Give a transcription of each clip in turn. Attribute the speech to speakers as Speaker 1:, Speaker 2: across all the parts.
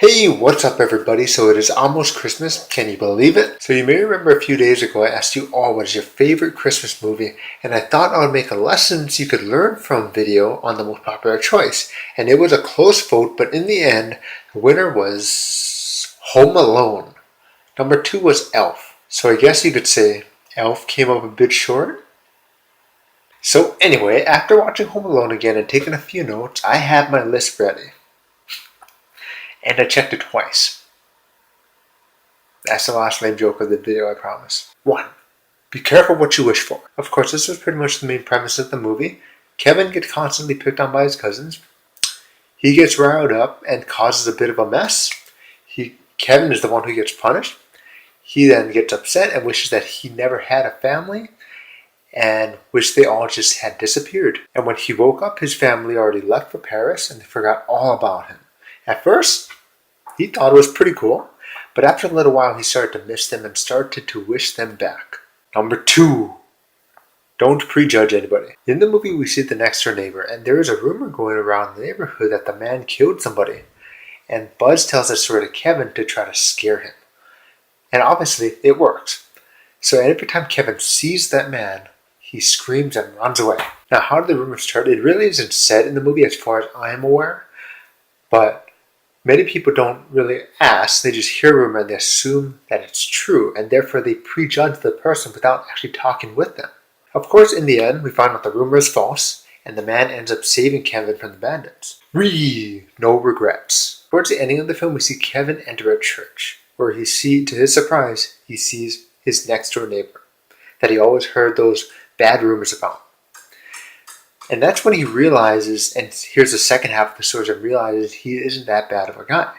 Speaker 1: Hey, what's up everybody? So it is almost Christmas, can you believe it? So you may remember a few days ago I asked you all what is your favorite Christmas movie, and I thought I would make a lessons you could learn from video on the most popular choice. And it was a close vote, but in the end, the winner was Home Alone. Number 2 was Elf. So I guess you could say Elf came up a bit short. So anyway, after watching Home Alone again and taking a few notes, I had my list ready. And I checked it twice. That's the last lame joke of the video, I promise. 1. Be careful what you wish for. Of course, this was pretty much the main premise of the movie. Kevin gets constantly picked on by his cousins. He gets riled up and causes a bit of a mess. Kevin is the one who gets punished. He then gets upset and wishes that he never had a family and wished they all just had disappeared. And when he woke up, his family already left for Paris and they forgot all about him. At first, he thought it was pretty cool, but after a little while he started to miss them and started to wish them back. Number 2, don't prejudge anybody. In the movie we see the next door neighbor, and there is a rumor going around the neighborhood that the man killed somebody. And Buzz tells the story to Kevin to try to scare him. And obviously it works. So every time Kevin sees that man, he screams and runs away. Now how did the rumor start? It really isn't said in the movie as far as I am aware, but many people don't really ask, they just hear a rumor and they assume that it's true, and therefore they prejudge the person without actually talking with them. Of course, in the end, we find out the rumor is false, and the man ends up saving Kevin from the bandits. 3. No regrets. Towards the ending of the film, we see Kevin enter a church, where to his surprise, he sees his next door neighbor, that he always heard those bad rumors about. And that's when he realizes, and here's the second half of the story, and realizes he isn't that bad of a guy.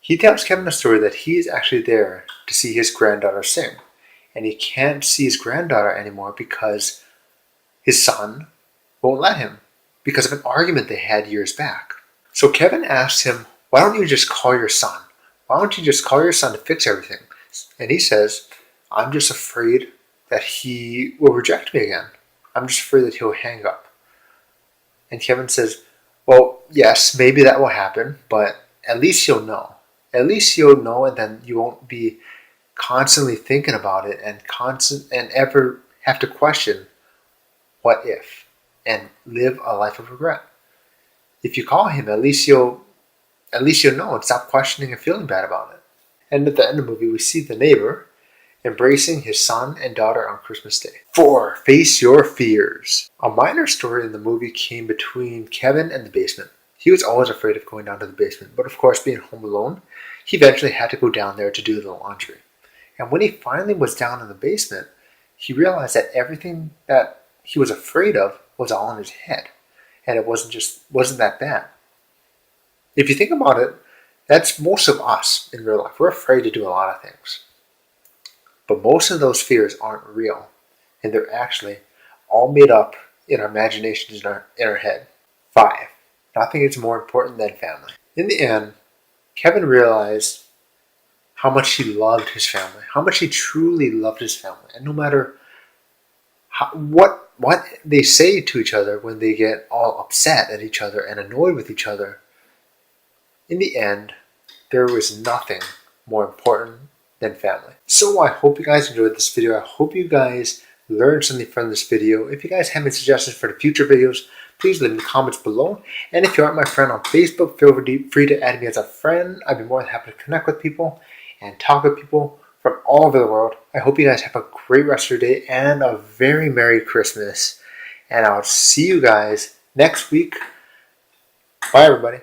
Speaker 1: He tells Kevin the story that he's actually there to see his granddaughter sing. And he can't see his granddaughter anymore because his son won't let him, because of an argument they had years back. So Kevin asks him, why don't you just call your son? Why don't you just call your son to fix everything? And he says, I'm just afraid that he will reject me again. I'm just afraid that he'll hang up. And Kevin says, well, yes, maybe that will happen, but at least you'll know. At least you'll know, and then you won't be constantly thinking about it and ever have to question what if and live a life of regret. If you call him, at least you'll know and stop questioning and feeling bad about it. And at the end of the movie, we see the neighbor embracing his son and daughter on Christmas Day. 4. Face your fears. A minor story in the movie came between Kevin and the basement. He was always afraid of going down to the basement, but of course, being home alone, he eventually had to go down there to do the laundry. And when he finally was down in the basement, he realized that everything that he was afraid of was all in his head. And it wasn't that bad. If you think about it, that's most of us in real life. We're afraid to do a lot of things. But most of those fears aren't real, and they're actually all made up in our imaginations in our head. 5. Nothing is more important than family. In the end, Kevin realized how much he loved his family, how much he truly loved his family. And no matter what they say to each other when they get all upset at each other and annoyed with each other, in the end, there was nothing more important than family. So I hope you guys enjoyed this video. I hope you guys learned something from this video. If you guys have any suggestions for the future videos, please leave in the comments below. And if you aren't my friend on Facebook, feel free to add me as a friend. I'd be more than happy to connect with people and talk with people from all over the world. I hope you guys have a great rest of your day and a very Merry Christmas. And I'll see you guys next week. Bye, everybody.